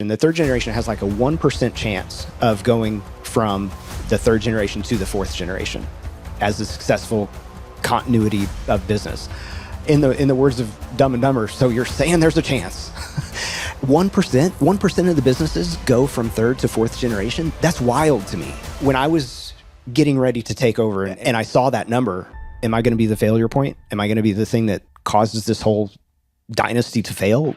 And the third generation has like a 1% chance of going from the third generation to the fourth generation as a successful continuity of business. In the words of Dumb and Dumber, so you're saying there's a chance. 1% of the businesses go from third to fourth generation. That's wild to me. When I was getting ready to take over and I saw that number, am I going to be the failure point? Am I going to be the thing that causes this whole dynasty to fail?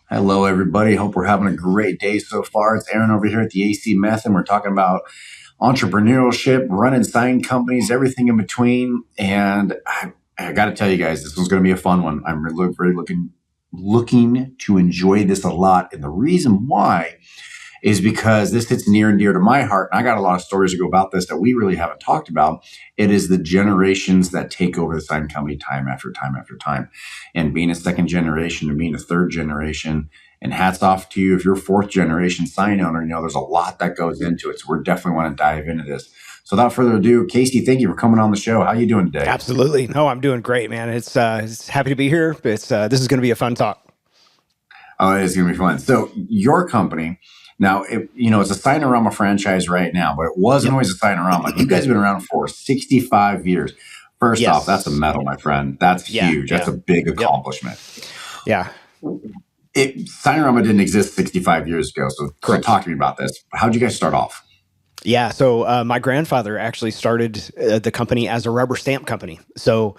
Hello, everybody. Hope we're having a great day so far. It's Aaron over here at the AC Method. We're talking about entrepreneurship, running sign companies, everything in between. And I got to tell you guys, this one's going to be a fun one. I'm really looking to enjoy this a lot. And the reason why is because this hits near and dear to my heart. And I got a lot of stories to go about this that we really haven't talked about. It is the generations that take over the sign company time after time after time. And being a second generation and being a third generation, and hats off to you if you're fourth generation sign owner, there's a lot that goes into it. So we're definitely want to dive into this. So without further ado, Casey, thank you for coming on the show. How are you doing today? Absolutely. No, I'm doing great, man. It's happy to be here. This is going to be a fun talk. Oh, it is going to be fun. So your company, now, it's a Signorama franchise right now, but it wasn't always a Signorama. You guys have been around for 65 years. First off, that's a medal, my friend. That's huge. That's a big accomplishment. Yeah. Signorama didn't exist 65 years ago. So talk to me about this. How'd you guys start off? Yeah. So my grandfather actually started the company as a rubber stamp company. So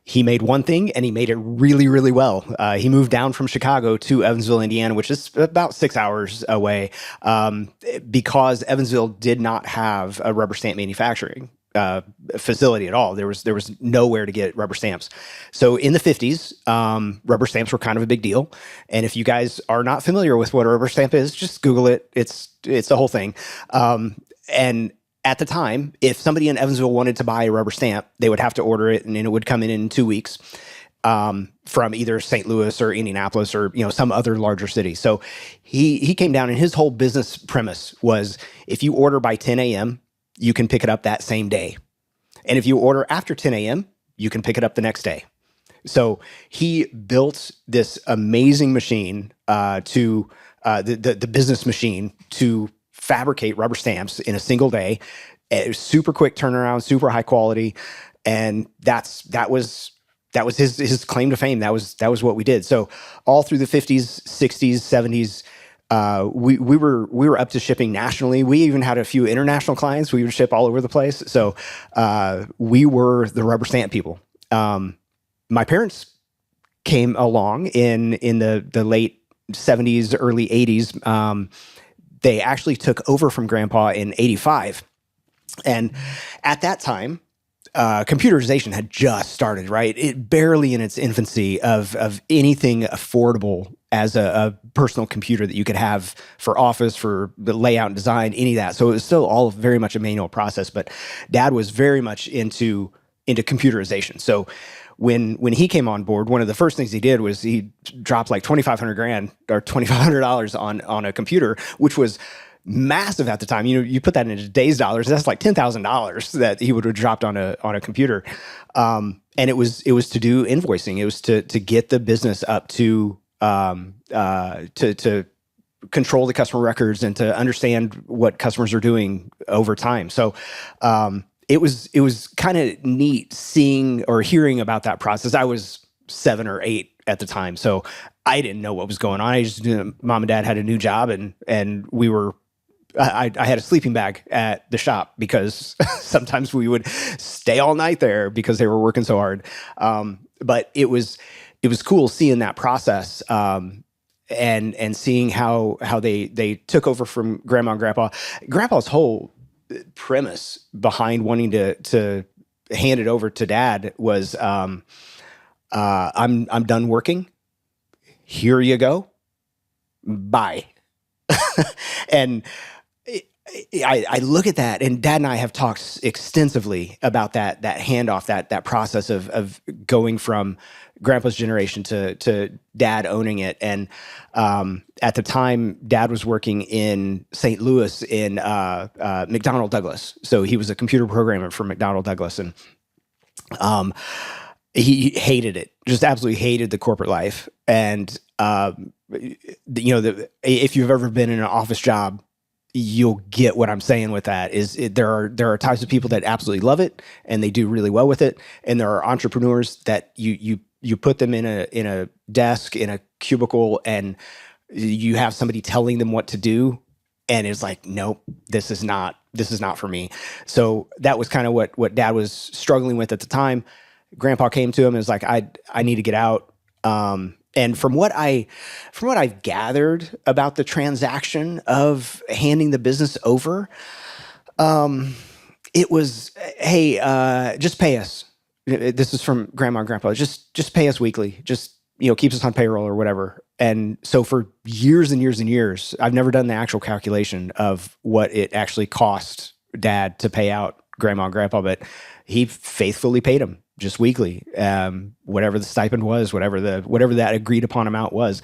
he made one thing and he made it really, really well. He moved down from Chicago to Evansville, Indiana, which is about 6 hours away, because Evansville did not have a rubber stamp manufacturing facility at all. There was nowhere to get rubber stamps. So in the 50s, rubber stamps were kind of a big deal. And if you guys are not familiar with what a rubber stamp is, just Google it. It's the whole thing. And at the time, if somebody in Evansville wanted to buy a rubber stamp, they would have to order it, and it would come in 2 weeks from either St. Louis or Indianapolis or some other larger city. So he came down, and his whole business premise was, if you order by 10 a.m., you can pick it up that same day, and if you order after 10 a.m., you can pick it up the next day. So he built this amazing machine to the business machine to fabricate rubber stamps in a single day. It was super quick turnaround, super high quality, and that was his claim to fame. That was what we did. So all through the 50s, 60s, 70s, we were up to shipping nationally. We even had a few international clients. We would ship all over the place. So we were the rubber stamp people. My parents came along in the late 70s, early 80s. They actually took over from Grandpa in 85. And at that time, computerization had just started, right? It barely in its infancy of anything affordable as a personal computer that you could have for office, for the layout and design, any of that. So it was still all very much a manual process, but Dad was very much into computerization. So when he came on board, one of the first things he did was he dropped like $2,500 or $2,500 on a computer, which was massive at the time. You put that into today's dollars, that's like $10,000 that he would have dropped on a computer. And it was to do invoicing. It was to get the business up to control the customer records and to understand what customers are doing over time. So it was kind of neat seeing or hearing about that process. I was 7 or 8 at the time, so I didn't know what was going on. I just knew Mom and Dad had a new job, and we were. I had a sleeping bag at the shop because sometimes we would stay all night there because they were working so hard. But it was cool seeing that process and seeing how they took over from Grandma and Grandpa. Grandpa's whole premise behind wanting to hand it over to Dad was, I'm done working. Here you go. Bye. And I look at that, and Dad and I have talked extensively about that handoff, that process of going from grandpa's generation to dad owning it. And at the time, dad was working in St. Louis in McDonnell Douglas. So he was a computer programmer for McDonnell Douglas. And um, he hated it, just absolutely hated the corporate life. And, if you've ever been in an office job, you'll get what I'm saying with that there are types of people that absolutely love it and they do really well with it. And there are entrepreneurs that you put them in a desk, in a cubicle, and you have somebody telling them what to do. And it's like, nope, this is not for me. So that was kind of what dad was struggling with at the time. Grandpa came to him and was like, I need to get out. And from what I've gathered about the transaction of handing the business over, it was, hey, just pay us. This is from grandma and grandpa. Just pay us weekly. Just, keeps us on payroll or whatever. And so for years and years and years, I've never done the actual calculation of what it actually cost dad to pay out grandma and grandpa, but he faithfully paid them just weekly, whatever the stipend was, whatever that agreed upon amount was.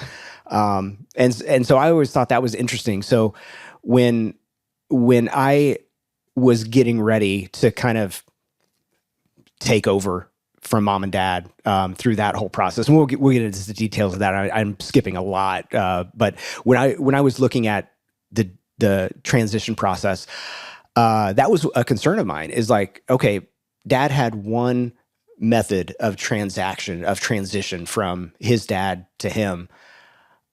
And so I always thought that was interesting. So when I was getting ready to kind of take over from mom and dad, through that whole process, and we'll get into the details of that. I'm skipping a lot, but when I was looking at the transition process, that was a concern of mine. Is like, okay, dad had one method of transition from his dad to him.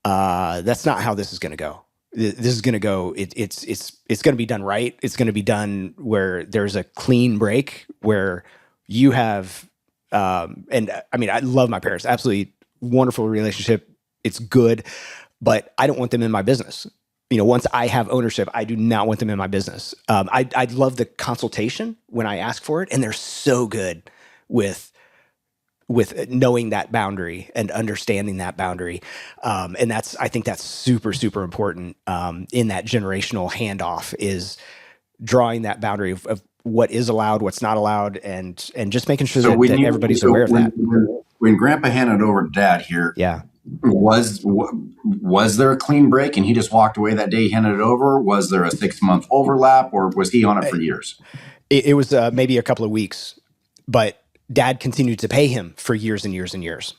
That's not how this is going to go. This is going to go. It's going to be done right. It's going to be done where there's a clean break, where you have, and I mean, I love my parents, absolutely wonderful relationship. It's good, but I don't want them in my business. Once I have ownership, I do not want them in my business. I love the consultation when I ask for it, and they're so good with knowing that boundary and understanding that boundary. And I think that's super, super important, in that generational handoff, is drawing that boundary of what is allowed, what's not allowed, and just making sure that everybody's aware of that. When grandpa handed over to dad here, yeah. Was there a clean break and he just walked away that day he handed it over? Was there a 6-month overlap, or was he on it for years? It was maybe a couple of weeks, but dad continued to pay him for years and years and years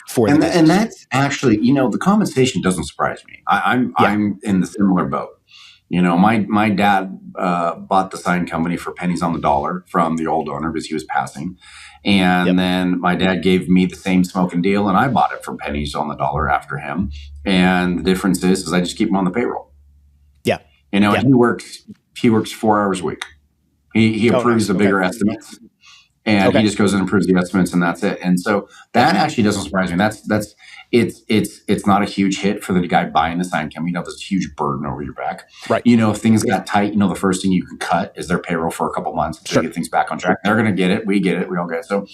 for the business. And that's actually, the compensation doesn't surprise me. I'm in the similar boat. My dad bought the sign company for pennies on the dollar from the old owner because he was passing. And then my dad gave me the same smoking deal, and I bought it for pennies on the dollar after him. And the difference is I just keep him on the payroll. Yeah. And he works 4 hours a week. He approves the bigger estimates, and he just goes and approves the estimates, and that's it. And so that actually doesn't surprise me. It's not a huge hit for the guy buying the sign company. This huge burden over your back. Right. If things got tight, the first thing you can cut is their payroll for a couple months to get things back on track. They're going to get it. We get it. We all get it. So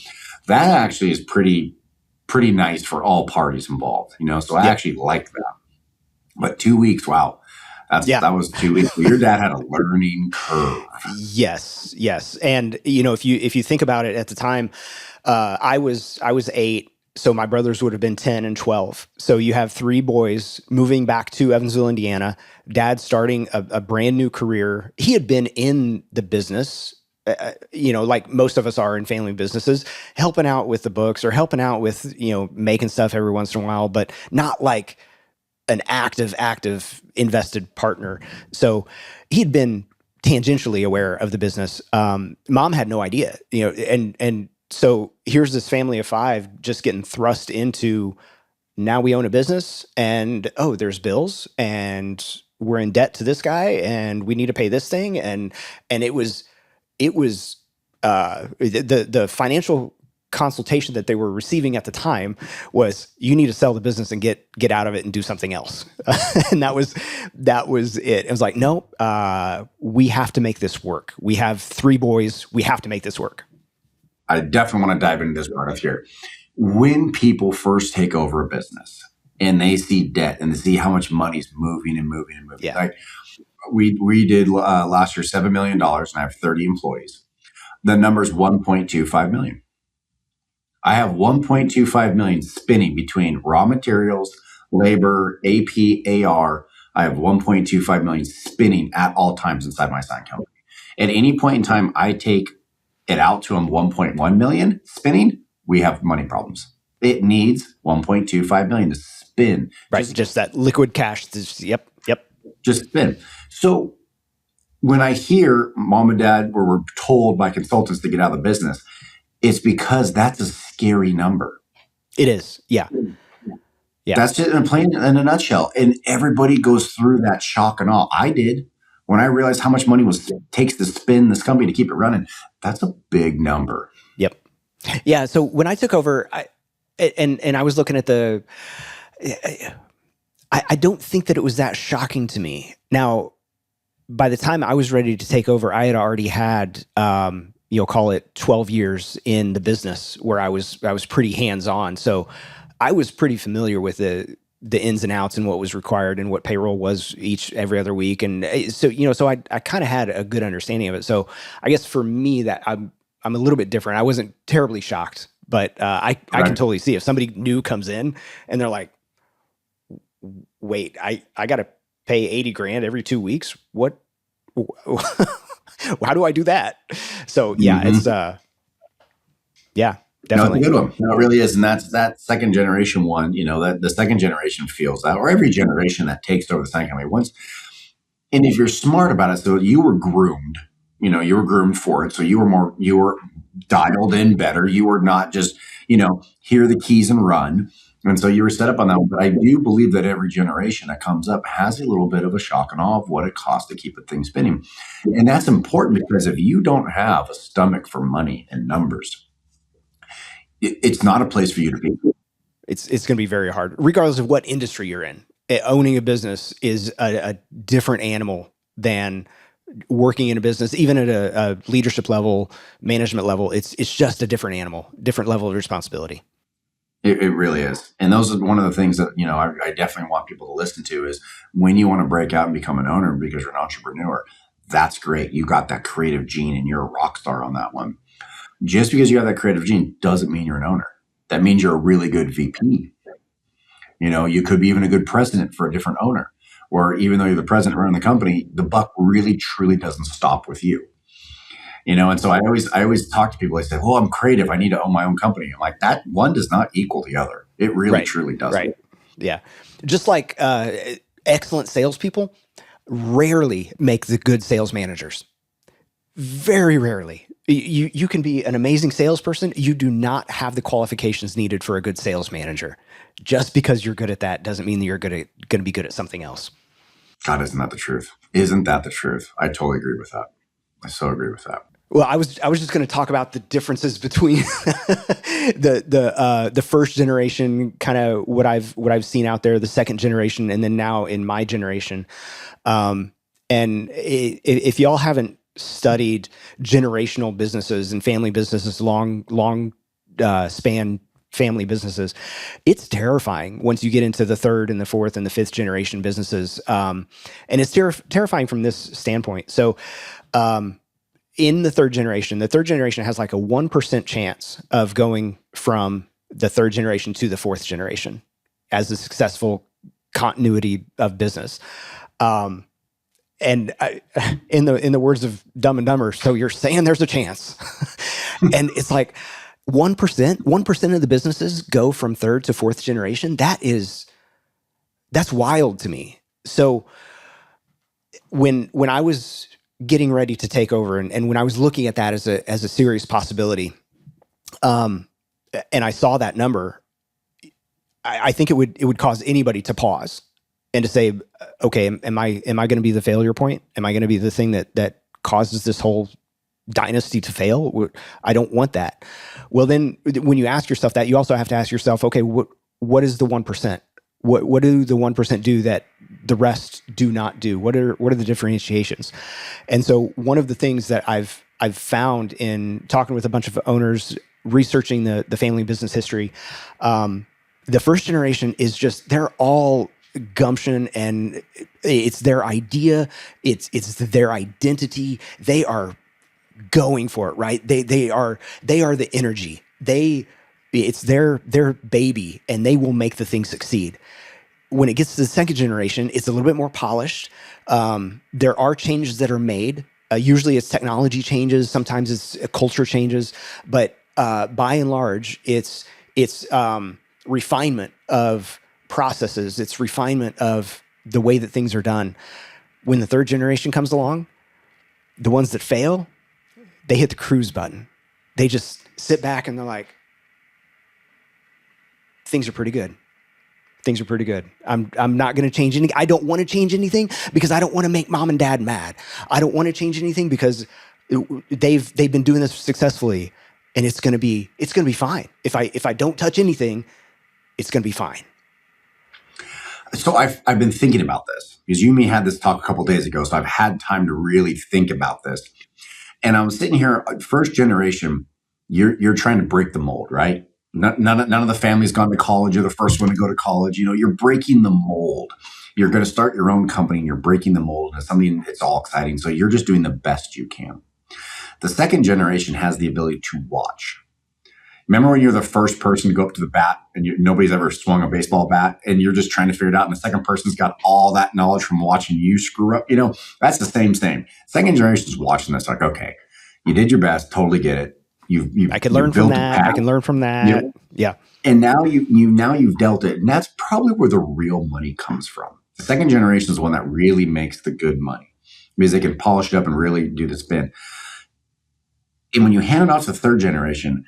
that actually is pretty nice for all parties involved. So I actually like that. But 2 weeks, wow. That was 2 weeks. Your dad had a learning curve. Yes. And if you think about it, at the time, I was 8. So my brothers would have been 10 and 12. So you have 3 boys moving back to Evansville, Indiana. Dad starting a brand new career. He had been in the business, like most of us are in family businesses, helping out with the books or helping out with, making stuff every once in a while, but not like an active invested partner. So he'd been tangentially aware of the business. Mom had no idea, and so here's this family of 5 just getting thrust into, now we own a business, and there's bills, and we're in debt to this guy, and we need to pay this thing, and it was the financial consultation that they were receiving at the time was, you need to sell the business and get out of it and do something else. And that was it. It was like, no, we have to make this work. We have 3 boys. We have to make this work. I definitely want to dive into this part of here. When people first take over a business and they see debt and they see how much money's moving and moving and moving. Yeah. Like we did last year, $7 million, and I have 30 employees. The number's $1.25 million. I have 1.25 million spinning between raw materials, labor, AP, AR. I have 1.25 million spinning at all times inside my sign company. At any point in time, I take it out to 1.1 million spinning, we have money problems. It needs 1.25 million to spin. Right. Just that liquid cash. Yep. Just spin. So when I hear mom and dad, where we're told by consultants to get out of the business, it's because that's a scary number. It is. Yeah. That's it in a nutshell. And everybody goes through that shock and awe. I did. When I realized how much money takes to spin this company to keep it running, that's a big number. Yep. Yeah. So when I took over, I was looking at I don't think that it was that shocking to me. Now, by the time I was ready to take over, I had already had, call it 12 years in the business where I was pretty hands-on. So I was pretty familiar with the ins and outs and what was required and what payroll was every other week. And so, so I kind of had a good understanding of it. So I guess for me that I'm a little bit different. I wasn't terribly shocked, but I can totally see if somebody new comes in and they're like, wait, I got to pay 80 grand every 2 weeks. What, how do I do that? So yeah, it's, yeah. Definitely. No, it's a good one. No, it really is. And that's that second generation one, that the second generation feels that, or every generation that takes over the sign company once. And if you're smart about it, so you were groomed, you were groomed for it. So you were dialed in better. You were not just, hear the keys and run. And so you were set up on that one. But I do believe that every generation that comes up has a little bit of a shock and awe of what it costs to keep the thing spinning. And that's important because if you don't have a stomach for money and numbers, it's not a place for you to be. It's going to be very hard, regardless of what industry you're in. Owning a business is a different animal than working in a business, even at a leadership level, management level. It's just a different animal, different level of responsibility. It really is. And those are one of the things that, I definitely want people to listen to is when you want to break out and become an owner because you're an entrepreneur, that's great. You got that creative gene and you're a rock star on that one. Just because you have that creative gene doesn't mean you're an owner. That means you're a really good VP. You could be even a good president for a different owner. Or even though you're the president running the company, the buck really, truly doesn't stop with you. And so I always talk to people. I say, well, I'm creative. I need to own my own company. I'm like, that one does not equal the other. It really, truly doesn't. Right. Yeah. Just like excellent salespeople rarely make the good sales managers. Very rarely. You can be an amazing salesperson. You do not have the qualifications needed for a good sales manager. Just because you're good at that doesn't mean that you're going to be good at something else. God, isn't that the truth? Isn't that the truth? I totally agree with that. I so agree with that. Well, I was just going to talk about the differences between the first generation, kind of what I've seen out there, the second generation, and then now in my generation. And if y'all haven't studied generational businesses and family businesses, long span family businesses, it's terrifying once you get into the third and the fourth and the fifth generation businesses. And it's terrifying from this standpoint. So, in the third generation has like a 1% chance of going from the third generation to the fourth generation as a successful continuity of business. And in the words of Dumb and Dumber, so you're saying there's a chance. And it's like 1% of the businesses go from third to fourth generation. That's wild to me. So when I was getting ready to take over and when I was looking at that as a serious possibility, and I saw that number, I think it would cause anybody to pause and to say, okay, am I going to be the failure point? Am I going to be the thing that causes this whole dynasty to fail? I don't want that. Well, then when you ask yourself that, you also have to ask yourself, okay, what is the 1%? What do the 1% do that the rest do not do? What are the differentiations? And so one of the things that I've found in talking with a bunch of owners, researching the family business history, the first generation is just, they're all gumption, and it's their idea, it's their identity. They are going for it, right? They are the energy. They It's their baby, and they will make the thing succeed. When it gets to the second generation, it's a little bit more polished. There are changes that are made. Usually it's technology changes. Sometimes it's culture changes. But by and large, it's refinement of processes. It's refinement of the way that things are done. When the third generation comes along, the ones that fail, they hit the cruise button. They just sit back and they're like, things are pretty good. Things are pretty good. I'm not going to change anything. I don't want to change anything because I don't want to make mom and dad mad. I don't want to change anything because they've been doing this successfully, and it's going to be fine. If I don't touch anything, it's going to be fine. So I've been thinking about this because you and me had this talk a couple of days ago. So I've had time to really think about this. And I'm sitting here, first generation, you're trying to break the mold, right? None of the family's gone to college. You're the first one to go to college. You're breaking the mold. You're going to start your own company and you're breaking the mold. And it's something that's all exciting. So you're just doing the best you can. The second generation has the ability to watch. Remember when you're the first person to go up to the bat and nobody's ever swung a baseball bat and you're just trying to figure it out, and the second person's got all that knowledge from watching you screw up? That's the same. Second generation is watching this like, okay, you did your best, totally get it. I can learn from that. I can learn from that. Yeah. And now you've dealt it, and that's probably where the real money comes from. The second generation is the one that really makes the good money because they can polish it up and really do the spin. And when you hand it off to the third generation,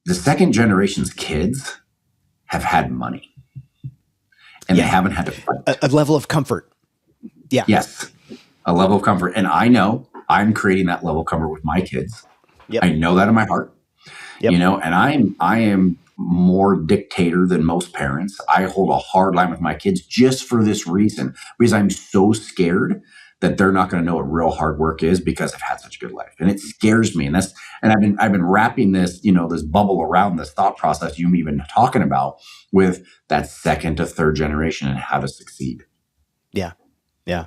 the second generation's kids have had money, and they haven't had to fight. A level of comfort. Yeah. Yes, a level of comfort. And I know I'm creating that level of comfort with my kids. Yep. I know that in my heart. Yep. And I am more dictator than most parents. I hold a hard line with my kids just for this reason, because I'm so scared that they're not going to know what real hard work is because I've had such a good life. And it scares me. And I've been wrapping this, this bubble around this thought process you've been talking about with that second to third generation and how to succeed. Yeah. Yeah.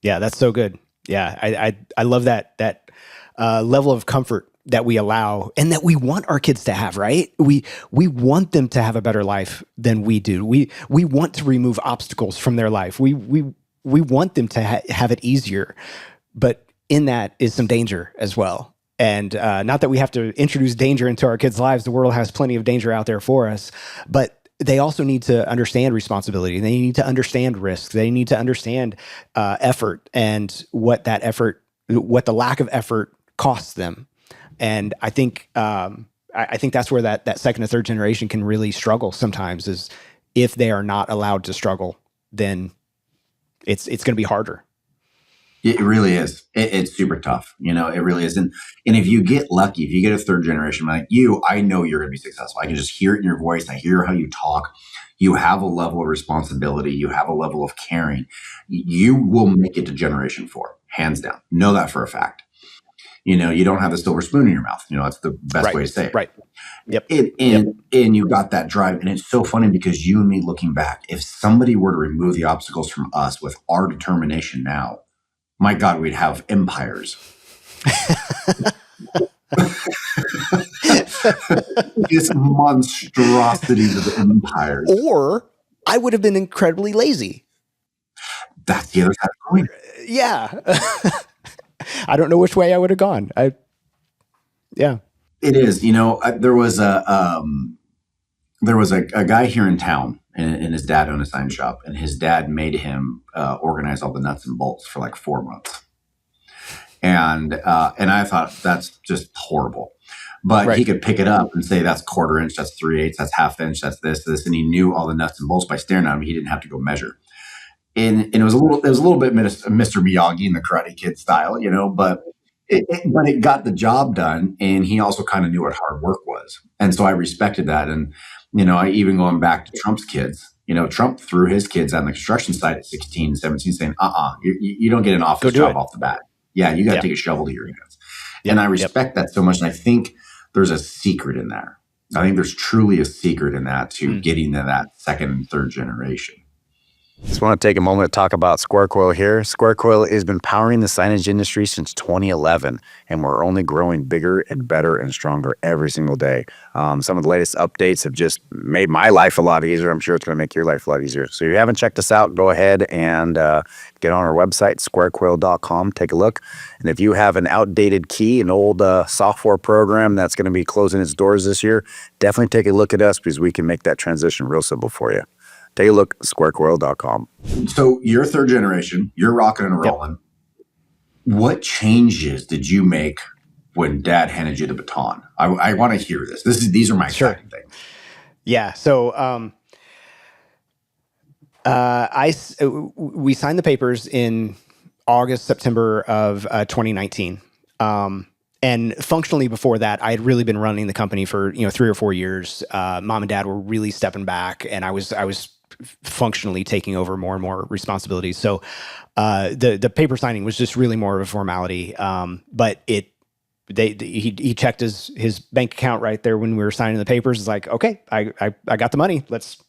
Yeah. That's so good. Yeah. I love that level of comfort that we allow and that we want our kids to have, right? We want them to have a better life than we do. We want to remove obstacles from their life. We want them to have it easier, but in that is some danger as well. And not that we have to introduce danger into our kids' lives. The world has plenty of danger out there for us, but they also need to understand responsibility. They need to understand risk. They need to understand effort and what the lack of effort costs them. And I think that's where that second or third generation can really struggle sometimes, is if they are not allowed to struggle, then it's going to be harder. It really is. It's super tough. It really is. And if you get lucky, if you get a third generation like you, I know you're going to be successful. I can just hear it in your voice. I hear how you talk. You have a level of responsibility. You have a level of caring. You will make it to generation 4, hands down. Know that for a fact. You don't have the silver spoon in your mouth. That's the best way to say it. Right. Yep. And you got that drive. And it's so funny because you and me looking back, if somebody were to remove the obstacles from us with our determination now, my God, we'd have empires. Just monstrosities of empires. Or I would have been incredibly lazy. That's the other side of the coin. Yeah. I don't know which way I would have gone. Yeah. It is. There was a guy here in town, and his dad owned a sign shop, and his dad made him organize all the nuts and bolts for like 4 months. And I thought that's just horrible. But he could pick it up and say, that's 1/4 inch, that's 3/8, that's 1/2 inch, that's this. And he knew all the nuts and bolts by staring at him. He didn't have to go measure. And it was a little bit Mr. Miyagi in the Karate Kid style, but it got the job done. And he also kind of knew what hard work was. And so I respected that. And, I even going back to Trump's kids, Trump threw his kids on the construction site at 16, 17, saying, you don't get an office job off the bat. Yeah, you got to take a shovel to your hands. And I respect that so much. And I think there's a secret in there. I think there's truly a secret in that to getting to that second and third generation. Just want to take a moment to talk about Square Coil here. Square Coil has been powering the signage industry since 2011, and we're only growing bigger and better and stronger every single day. Some of the latest updates have just made my life a lot easier. I'm sure it's going to make your life a lot easier. So if you haven't checked us out, go ahead and get on our website, squarecoil.com, take a look. And if you have an outdated key, an old software program that's going to be closing its doors this year, definitely take a look at us because we can make that transition real simple for you. Take a look at squarecoil.com. So you're third generation, you're rocking and rolling. Yep. What changes did you make when Dad handed you the baton? I want to hear this. These are my exciting things. Yeah. So we signed the papers in August, September of 2019. And functionally before that, I had really been running the company for 3 or 4 years. Mom and Dad were really stepping back, and I was functionally taking over more and more responsibilities. So the paper signing was just really more of a formality. But he checked his bank account right there when we were signing the papers. It's like, okay, I got the money. Let's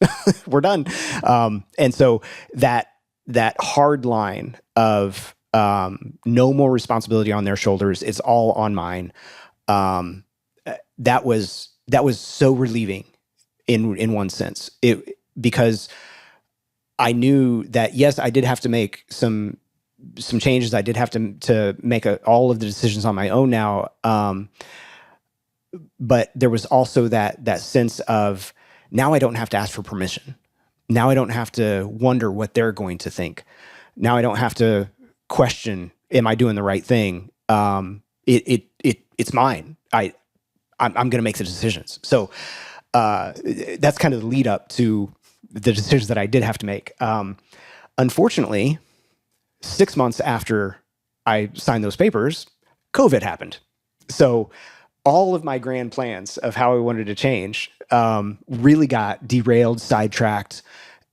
we're done. And so that hard line of no more responsibility on their shoulders, it's all on mine. That was so relieving in one sense. Because I knew that, yes, I did have to make some changes. I did have to make all of the decisions on my own now. But there was also that sense of, now I don't have to ask for permission. Now I don't have to wonder what they're going to think. Now I don't have to question, am I doing the right thing? It's mine. I'm going to make the decisions. So that's kind of the lead up to the decisions that I did have to make. Unfortunately, 6 months after I signed those papers, COVID happened. So all of my grand plans of how I wanted to change really got derailed, sidetracked,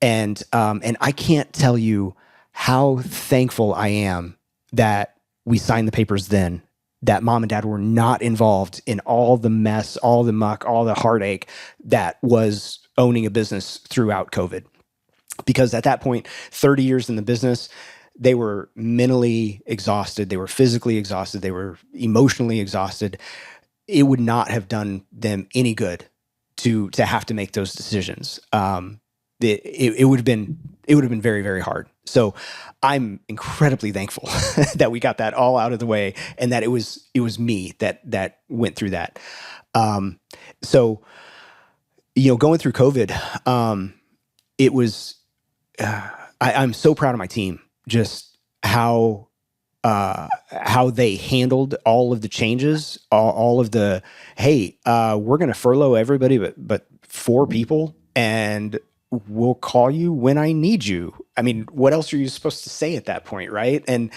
and I can't tell you how thankful I am that we signed the papers then, that Mom and Dad were not involved in all the mess, all the muck, all the heartache that was owning a business throughout COVID. Because at that point, 30 years in the business, they were mentally exhausted. They were physically exhausted. They were emotionally exhausted. It would not have done them any good to have to make those decisions. It would have been very, very hard. So I'm incredibly thankful that we got that all out of the way, and that it was me that went through that. So going through COVID, it was. I'm so proud of my team, just how they handled all of the changes, all of the, hey, we're going to furlough everybody but 4 people, and we'll call you when I need you. I mean, what else are you supposed to say at that point, right? And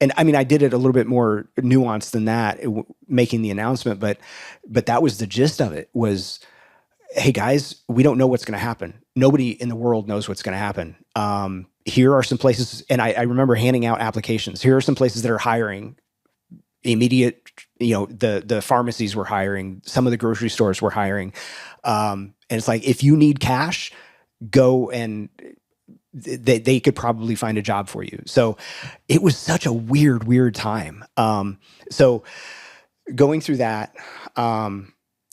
I mean, I did it a little bit more nuanced than that, making the announcement, but that was the gist of it. Was, hey guys, we don't know what's going to happen. Nobody in the world knows what's going to happen. Here are some places, and I remember handing out applications. Here are some places that are hiring immediate, the pharmacies were hiring, some of the grocery stores were hiring. And it's like, if you need cash, go, and they could probably find a job for you. So it was such a weird time. So going through that,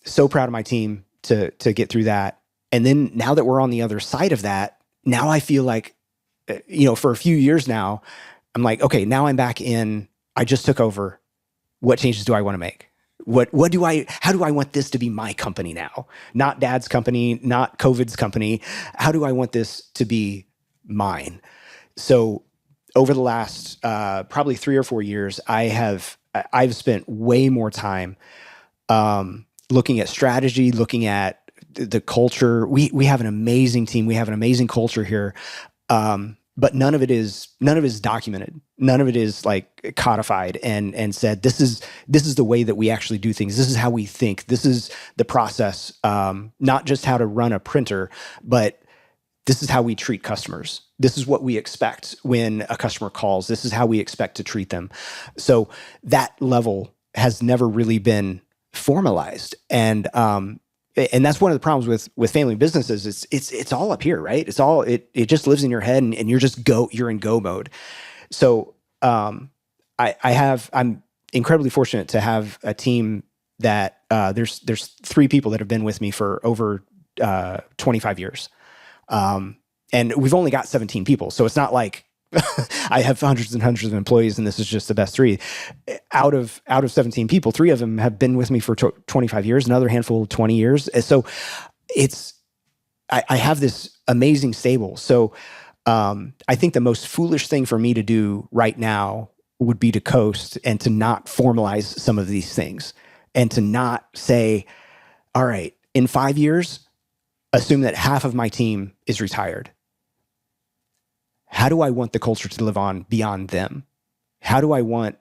so proud of my team to get through that. And then now that we're on the other side of that, now I feel like, for a few years now, I'm like, okay, now I'm back in, I just took over. What changes do I want to make? How do I want this to be my company now? Not Dad's company, not COVID's company. How do I want this to be mine? So over the last probably 3 or 4 years, I've spent way more time looking at strategy, looking at the culture. We have an amazing team. We have an amazing culture here. But none of it is documented. None of it is like codified and said, this is the way that we actually do things. This is how we think. This is the process. Not just how to run a printer, but this is how we treat customers. This is what we expect when a customer calls. This is how we expect to treat them. So that level has never really been formalized. And And that's one of the problems with family businesses. It's all up here, right? It just lives in your head, and you're in go mode. So I'm incredibly fortunate to have a team that there's 3 people that have been with me for over 25 years. And we've only got 17 people. So it's not like I have hundreds and hundreds of employees and this is just the best 3. Out of 17 people, 3 of them have been with me for 25 years, another handful 20 years. And so I have this amazing stable. So I think the most foolish thing for me to do right now would be to coast and to not formalize some of these things and to not say, all right, in 5 years, assume that half of my team is retired. How do I want the culture to live on beyond them? How do I want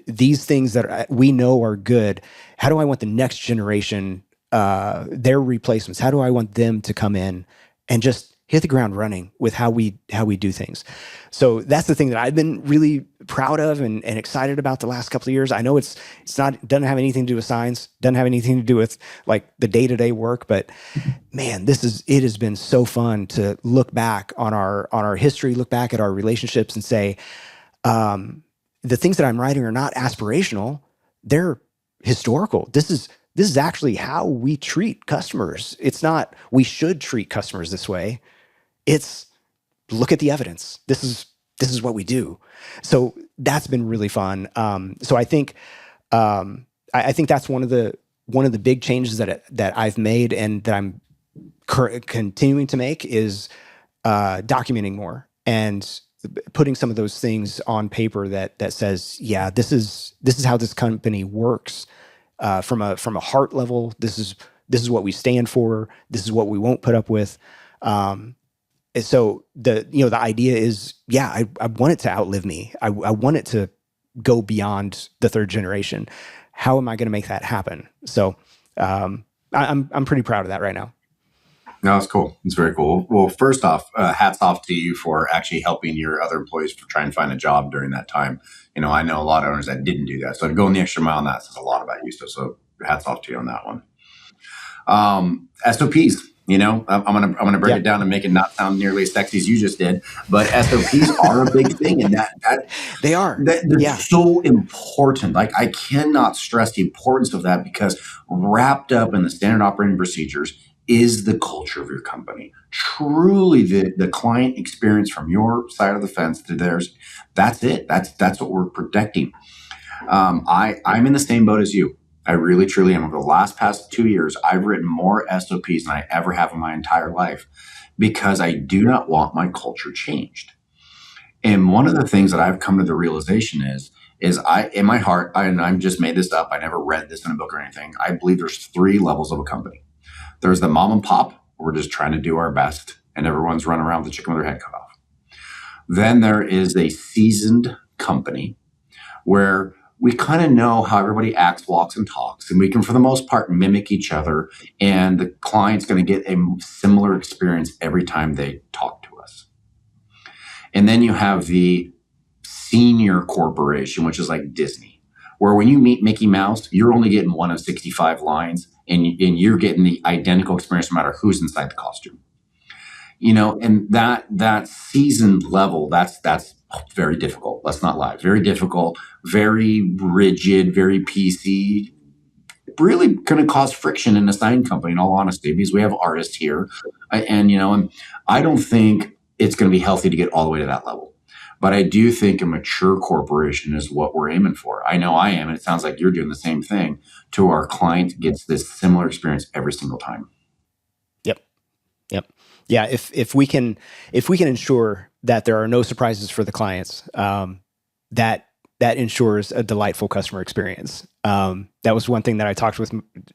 these things that we know are good? How do I want the next generation, their replacements? How do I want them to come in and just hit the ground running with how we do things? So that's the thing that I've been really proud of and excited about the last couple of years. I know it doesn't have anything to do with science, doesn't have anything to do with like the day-to-day work, but man, it has been so fun to look back on our history, look back at our relationships and say, the things that I'm writing are not aspirational, they're historical. This is actually how we treat customers. It's not we should treat customers this way. It's look at the evidence. This is what we do. So that's been really fun. So I think I think that's one of the big changes that I've made and that I'm continuing to make is documenting more and putting some of those things on paper that says, yeah, this is how this company works from a heart level. This is what we stand for. This is what we won't put up with. And so the idea is, yeah, I want it to outlive me. I want it to go beyond the 3rd generation. How am I going to make that happen? So I'm pretty proud of that right now. No, it's cool. It's very cool. Well, first off, hats off to you for actually helping your other employees for trying to find a job during that time. I know a lot of owners that didn't do that. So going the extra mile on that says a lot about you. So hats off to you on that one. SOPs. I'm gonna break it down and make it not sound nearly as sexy as you just did. But SOPs are a big thing, and that they are. They're so important. Like I cannot stress the importance of that because wrapped up in the standard operating procedures is the culture of your company. Truly, the client experience from your side of the fence to theirs. That's it. That's what we're protecting. I'm in the same boat as you. I really, truly am. Over the past 2 years, I've written more SOPs than I ever have in my entire life because I do not want my culture changed. And one of the things that I've come to the realization is I, in my heart, and I've just made this up. I never read this in a book or anything. I believe there's 3 levels of a company. There's the mom and pop. We're just trying to do our best and everyone's running around with the chicken with their head cut off. Then there is a seasoned company where we kind of know how everybody acts, walks, and talks, and we can, for the most part, mimic each other. And the client's going to get a similar experience every time they talk to us. And then you have the senior corporation, which is like Disney, where when you meet Mickey Mouse, you're only getting one of 65 lines, and you're getting the identical experience no matter who's inside the costume. And that seasoned level, that's very difficult. Let's not lie. Very difficult, very rigid, very PC. Really going to cause friction in a sign company, in all honesty, because we have artists here. And I don't think it's going to be healthy to get all the way to that level. But I do think a mature corporation is what we're aiming for. I know I am, and it sounds like you're doing the same thing. To our client gets this similar experience every single time. Yep. Yeah. If we can ensure that there are no surprises for the clients, that ensures a delightful customer experience. That was one thing that I talked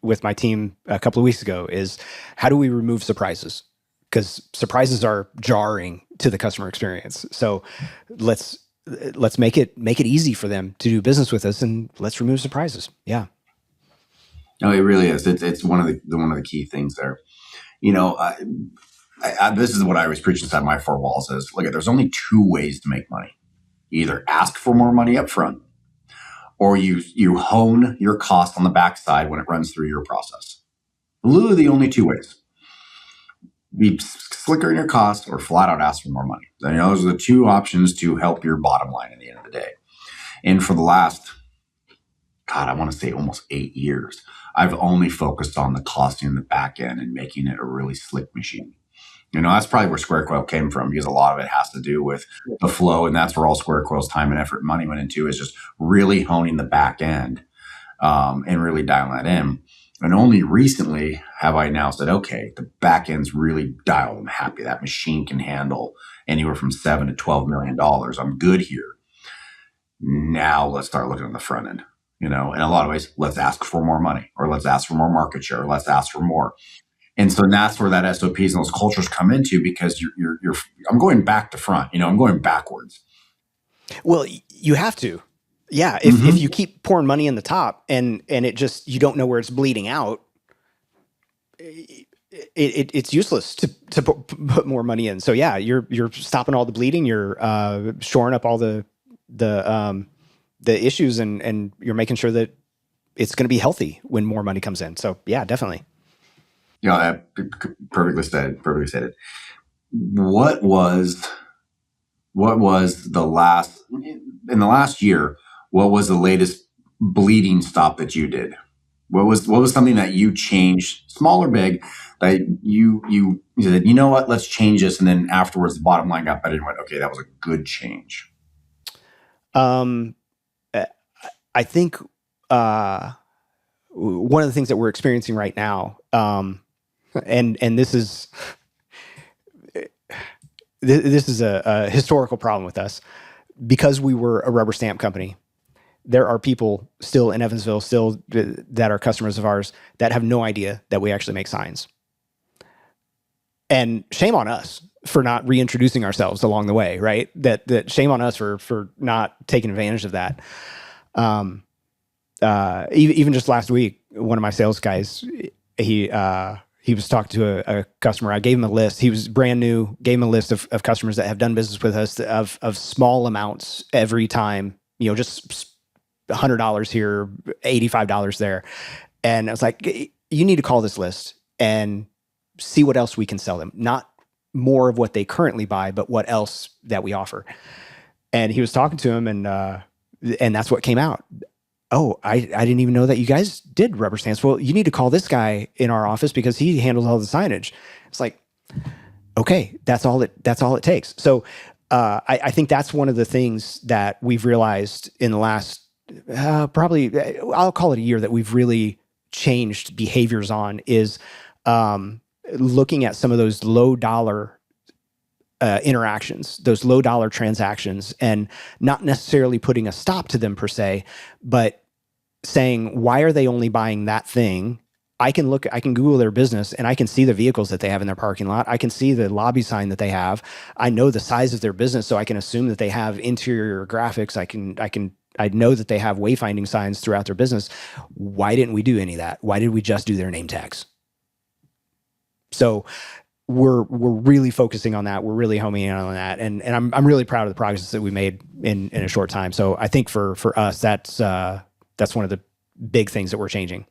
with my team a couple of weeks ago is how do we remove surprises? Because surprises are jarring to the customer experience. So let's make it easy for them to do business with us, and let's remove surprises. Yeah. No, it really is. It's one of the key things there. This is what I always preach inside my 4 walls is, look, there's only 2 ways to make money. You either ask for more money up front, or you hone your cost on the backside when it runs through your process. Literally the only two ways. Be slicker in your costs or flat out ask for more money. Those are the two options to help your bottom line at the end of the day. And for the last, God, I want to say almost 8 years, I've only focused on the costing in the back end and making it a really slick machine. That's probably where Square Coil came from, because a lot of it has to do with the flow. And that's where all Square Coil's time and effort and money went into, is just really honing the back end and really dialing that in. And only recently have I now said, okay, the back end's really dialed. I'm happy that machine can handle anywhere from $7 to $12 million. I'm good here. Now let's start looking at the front end. In a lot of ways, let's ask for more money, or let's ask for more market share, or let's ask for more. And so that's where that SOPs and those cultures come into, because you're I'm going back to front. I'm going backwards. Well, you have to. Yeah, if you keep pouring money in the top and it just, you don't know where it's bleeding out, it's useless to put more money in. So yeah, you're stopping all the bleeding. You're shoring up all the issues, and you're making sure that it's going to be healthy when more money comes in. So yeah, definitely. Yeah, perfectly said. Perfectly said. What was the last, in the last year? What was the latest bleeding stop that you did? What was something that you changed, small or big, that you said, what, let's change this, and then afterwards the bottom line got better and went, okay, that was a good change? I think one of the things that we're experiencing right now, and this is a historical problem with us, because we were a rubber stamp company. There are people still in Evansville, that are customers of ours, that have no idea that we actually make signs. And shame on us for not reintroducing ourselves along the way, right? That shame on us for not taking advantage of that. Even just last week, one of my sales guys, he was talking to a customer. I gave him a list. He was brand new. Gave him a list of customers that have done business with us of small amounts every time. Just $100 here, $85 there. And I was like, you need to call this list and see what else we can sell them. Not more of what they currently buy, but what else that we offer. And he was talking to him, and that's what came out. Oh, I didn't even know that you guys did rubber stamps. Well, you need to call this guy in our office because he handles all the signage. It's like, okay, that's all it takes. So I think that's one of the things that we've realized in the last probably, I'll call it a year, that we've really changed behaviors on, is looking at some of those low dollar interactions, those low dollar transactions, and not necessarily putting a stop to them per se, but saying, why are they only buying that thing? I can Google their business, and I can see the vehicles that they have in their parking lot. I can see the lobby sign that they have. I know the size of their business, so I can assume that they have interior graphics. I know that they have wayfinding signs throughout their business. Why didn't we do any of that? Why did we just do their name tags? So we're really focusing on that. We're really homing in on that, and I'm really proud of the progress that we made in a short time. So I think for us, that's one of the big things that we're changing.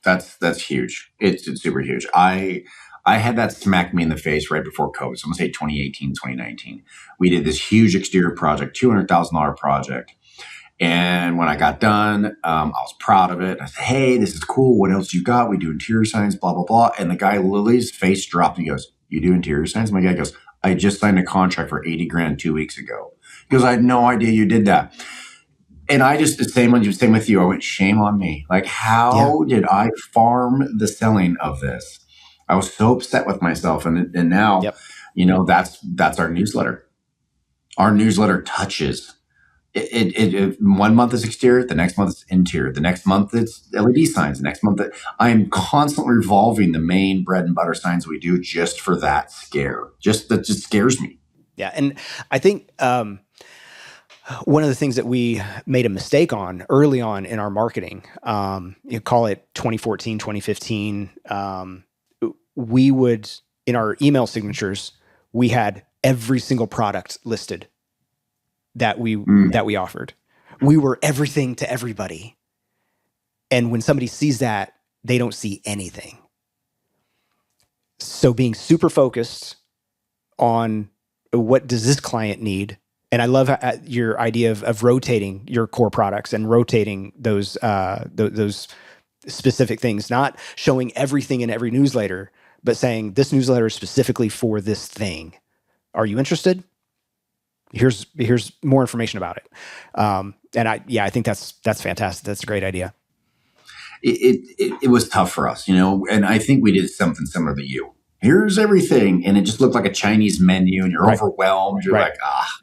That's huge. It's super huge. I had that smack me in the face right before COVID. So I'm gonna say 2018, 2019. We did this huge exterior project, $200,000 project. And when I got done, I was proud of it. I said, hey, this is cool. What else you got? We do interior signs, blah, blah, blah. And the guy, Lily's face dropped, and he goes, you do interior signs? My guy goes, I just signed a contract for $80,000 2 weeks ago. He goes, I had no idea you did that. And I just, same with you. I went, shame on me. Like, how did I farm the selling of this? I was so upset with myself. And now, that's our newsletter. Our newsletter touches. It 1 month is exterior, the next month is interior, the next month it's LED signs, the next month I am constantly revolving the main bread and butter signs we do just for that scare. That just scares me. Yeah, and I think one of the things that we made a mistake on early on in our marketing, you call it 2014, 2015, we would, in our email signatures, we had every single product listed that we offered. We were everything to everybody. And when somebody sees that, they don't see anything. So being super focused on what does this client need. And I love your idea of rotating your core products and rotating those specific things, not showing everything in every newsletter, but saying this newsletter is specifically for this thing. Are you interested? Here's more information about it. And I think that's fantastic. That's a great idea. It was tough for us, and I think we did something similar to you. Here's everything, and it just looked like a Chinese menu, and you're overwhelmed. You're like,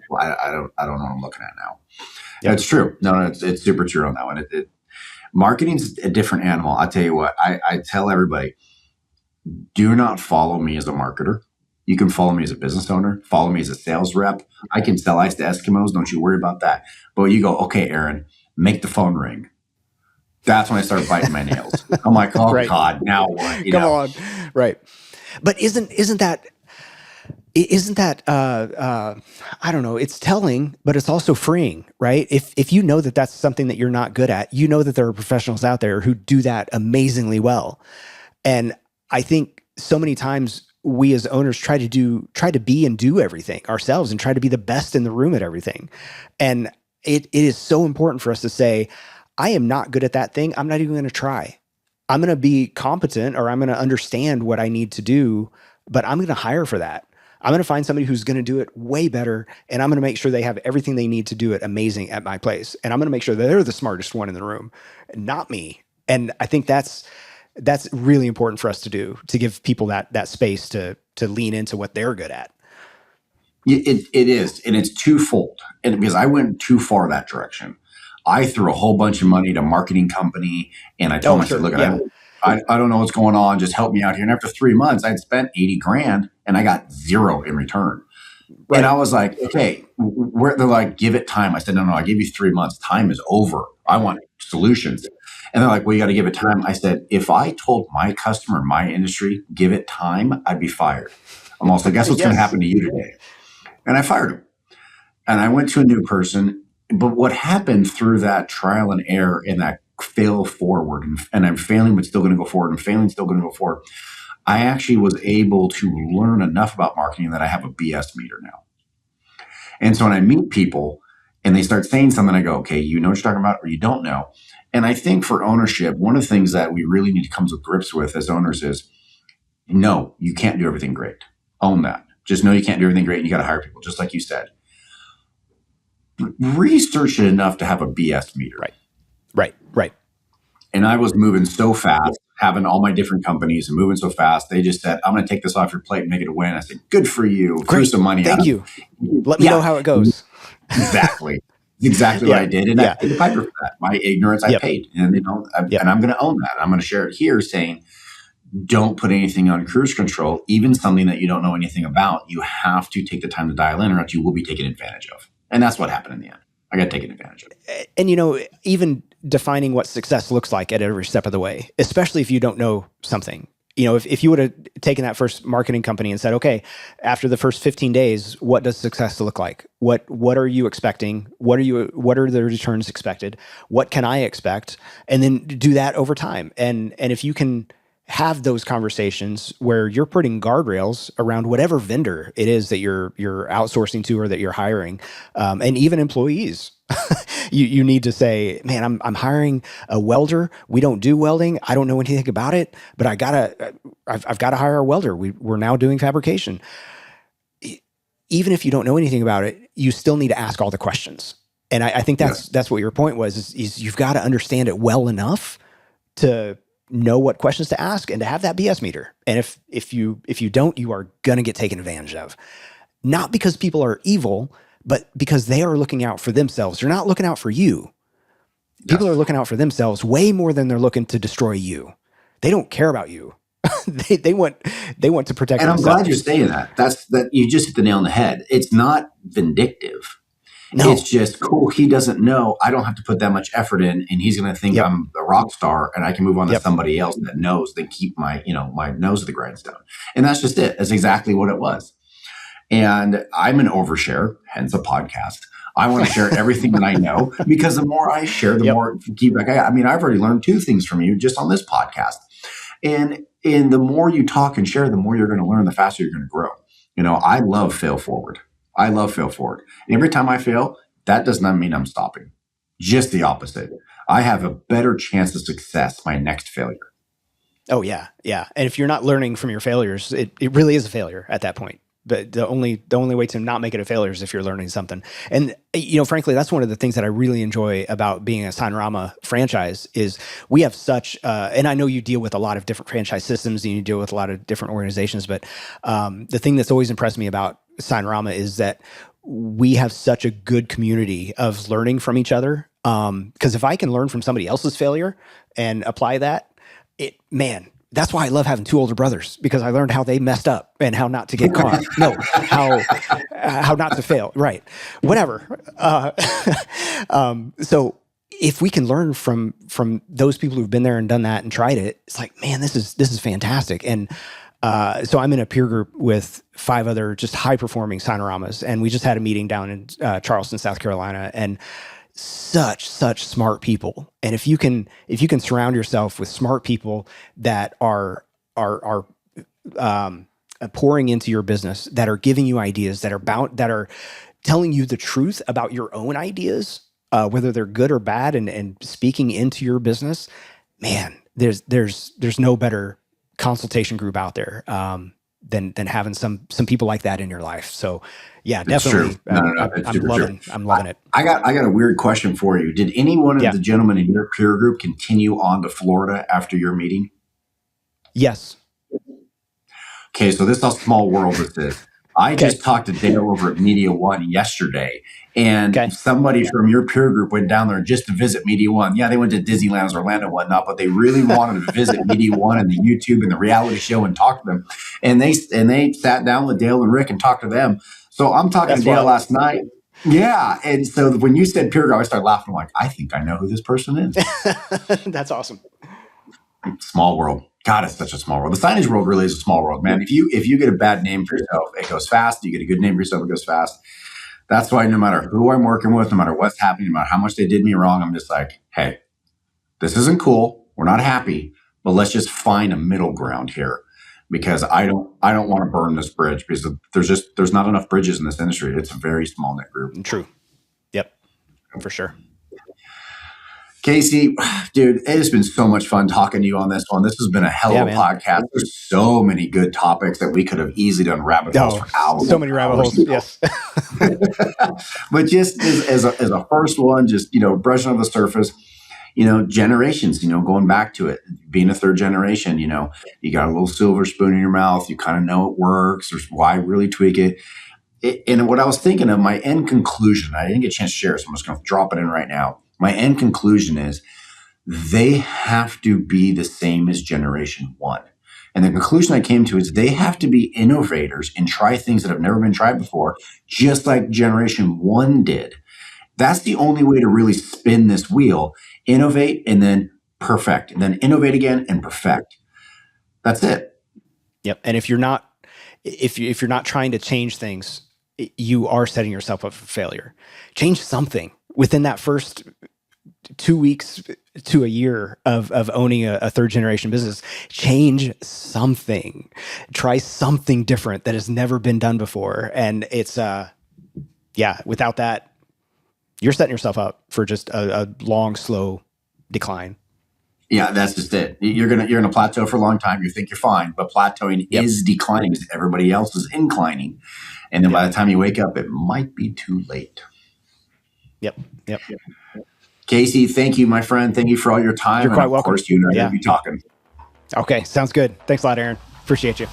well, I don't know what I'm looking at now. Yep. That's true. No, it's super true on that one. Marketing's a different animal. I'll tell you what. I tell everybody, do not follow me as a marketer. You can follow me as a business owner. Follow me as a sales rep. I can sell ice to Eskimos. Don't you worry about that. But you go, okay, Aaron, make the phone ring. That's when I start biting my nails. I'm like, oh God, now what? Come on, right? But isn't that I don't know, it's telling, but it's also freeing, right? If you know that that's something that you're not good at, you know that there are professionals out there who do that amazingly well. And I think so many times we as owners try to be and do everything ourselves and try to be the best in the room at everything. And it is so important for us to say, I am not good at that thing. I'm not even going to try. I'm going to be competent, or I'm going to understand what I need to do, but I'm going to hire for that. I'm going to find somebody who's going to do it way better, and I'm going to make sure they have everything they need to do it amazing at my place. And I'm going to make sure that they're the smartest one in the room, not me. And I think that's really important for us to do, to give people that space to lean into what they're good at. It is, and it's twofold. And because I went too far that direction, I threw a whole bunch of money at a marketing company, and I told myself, look, I don't know what's going on. Just help me out here. And after 3 months, I'd spent $80,000 and I got zero in return. Right. And I was like, okay, they're like, give it time. I said, no, I gave you 3 months. Time is over. I want solutions. And they're like, well, you got to give it time. I said, if I told my customer, my industry, give it time, I'd be fired. I'm also, guess what's going to happen to you today? And I fired him. And I went to a new person. But what happened through that trial and error and that fail forward, and I'm failing, but still going to go forward, and failing, still going to go forward, I actually was able to learn enough about marketing that I have a BS meter now. And so when I meet people and they start saying something, I go, okay, you know what you're talking about, or you don't know. And I think for ownership, one of the things that we really need to come to grips with as owners is, no, you can't do everything great. Own that. Just know you can't do everything great, and you got to hire people, just like you said. Research it enough to have a BS meter. Right. And I was moving so fast, having all my different companies and moving so fast. They just said, I'm going to take this off your plate and make it a win. I said, good for you. Threw some money Thank you. Let me know how it goes. Exactly. Exactly what I did. And I paid the piper for that. My ignorance, I paid. And, and I'm going to own that. I'm going to share it here saying, don't put anything on cruise control, even something that you don't know anything about. You have to take the time to dial in, or else you will be taken advantage of. And that's what happened in the end. I got taken advantage of. And, even defining what success looks like at every step of the way, especially if you don't know something. If you would have taken that first marketing company and said, okay, after the first 15 days, what does success look like? What are you expecting? What are the returns expected? What can I expect? And then do that over time. And if you can have those conversations where you're putting guardrails around whatever vendor it is that you're outsourcing to or that you're hiring, and even employees, you need to say, man, I'm hiring a welder. We don't do welding. I don't know anything about it, but I've got to hire a welder. We're now doing fabrication. Even if you don't know anything about it, you still need to ask all the questions. And I think that's what your point was, is you've got to understand it well enough to know what questions to ask and to have that BS meter. And if you don't, you are going to get taken advantage of. Not because people are evil, but because they are looking out for themselves. They're not looking out for you. People are looking out for themselves way more than they're looking to destroy you. They don't care about you. they want to protect and themselves. I'm glad you're saying that. That you just hit the nail on the head. It's not vindictive. No. It's just cool. He doesn't know. I don't have to put that much effort in, and he's going to think I'm a rock star, and I can move on to somebody else that knows. Then keep my nose at the grindstone, and that's just it. That's exactly what it was. And I'm an overshare, hence a podcast. I want to share everything that I know, because the more I share, the more feedback I got. I mean, I've already learned 2 things from you just on this podcast. And the more you talk and share, the more you're going to learn, the faster you're going to grow. I love fail forward. I love fail forward. And every time I fail, that does not mean I'm stopping. Just the opposite. I have a better chance of success my next failure. Oh yeah. Yeah. And if you're not learning from your failures, it really is a failure at that point. But the only way to not make it a failure is if you're learning something. And frankly, that's one of the things that I really enjoy about being a Signorama franchise is we have such. And I know you deal with a lot of different franchise systems and you deal with a lot of different organizations. But the thing that's always impressed me about Signorama is that we have such a good community of learning from each other. Because if I can learn from somebody else's failure and apply that, that's why I love having two older brothers, because I learned how they messed up and how not to get caught. No, how not to fail. Right. Whatever. So if we can learn from those people who've been there and done that and tried it, it's like, man, this is fantastic. And so I'm in a peer group with 5 other just high performing Signoramas, and we just had a meeting down in Charleston, South Carolina, and such smart people. And if you can surround yourself with smart people that are pouring into your business, that are giving you ideas, that are telling you the truth about your own ideas, whether they're good or bad, and speaking into your business, man, there's no better consultation group out there than having some people like that in your life. So yeah, definitely. I'm loving it. I got a weird question for you. Did any one of the gentlemen in your peer group continue on to Florida after your meeting? Yes. Okay, so this is how small world this is. I just talked to Dale over at Media One yesterday, and somebody from your peer group went down there just to visit Media One. Yeah, they went to Disneyland, Orlando, and whatnot, but they really wanted to visit Media One and the YouTube and the reality show and talk to them. And they sat down with Dale and Rick and talked to them. So I'm talking to Dale last night. Yeah, and so when you said peer group, I started laughing. I'm like, I think I know who this person is. That's awesome. Small world. God, it's such a small world. The signage world really is a small world, man. If you get a bad name for yourself, it goes fast. You get a good name for yourself, it goes fast. That's why no matter who I'm working with, no matter what's happening, no matter how much they did me wrong, I'm just like, hey, this isn't cool. We're not happy, but let's just find a middle ground here, because I don't want to burn this bridge, because there's not enough bridges in this industry. It's a very small knit group. True. Yep. For sure. Casey, dude, it has been so much fun talking to you on this one. This has been a hell of a podcast. There's so many good topics that we could have easily done rabbit holes for hours. So many rabbit holes, yes. But just as a first one, just, brushing on the surface, generations, going back to it, being a third generation, you got a little silver spoon in your mouth. You kind of know it works. There's why really tweak it. And what I was thinking of, my end conclusion, I didn't get a chance to share, so I'm just going to drop it in right now. My end conclusion is they have to be the same as generation one. And the conclusion I came to is they have to be innovators and try things that have never been tried before, just like generation one did. That's the only way to really spin this wheel: innovate and then perfect, and then innovate again and perfect. That's it. Yep. And if you're not trying to change things, you are setting yourself up for failure. Change something within that first 2 weeks to a year of owning a third generation business. Change something. Try something different that has never been done before. And it's without that, you're setting yourself up for just a long, slow decline. Yeah, that's just it. You're gonna plateau for a long time. You think you're fine, but plateauing is declining because everybody else is inclining. And then by the time you wake up, it might be too late. Yep. Casey, thank you, my friend. Thank you for all your time. You're quite welcome. Of course, you and I will be talking. Okay, sounds good. Thanks a lot, Aaron. Appreciate you.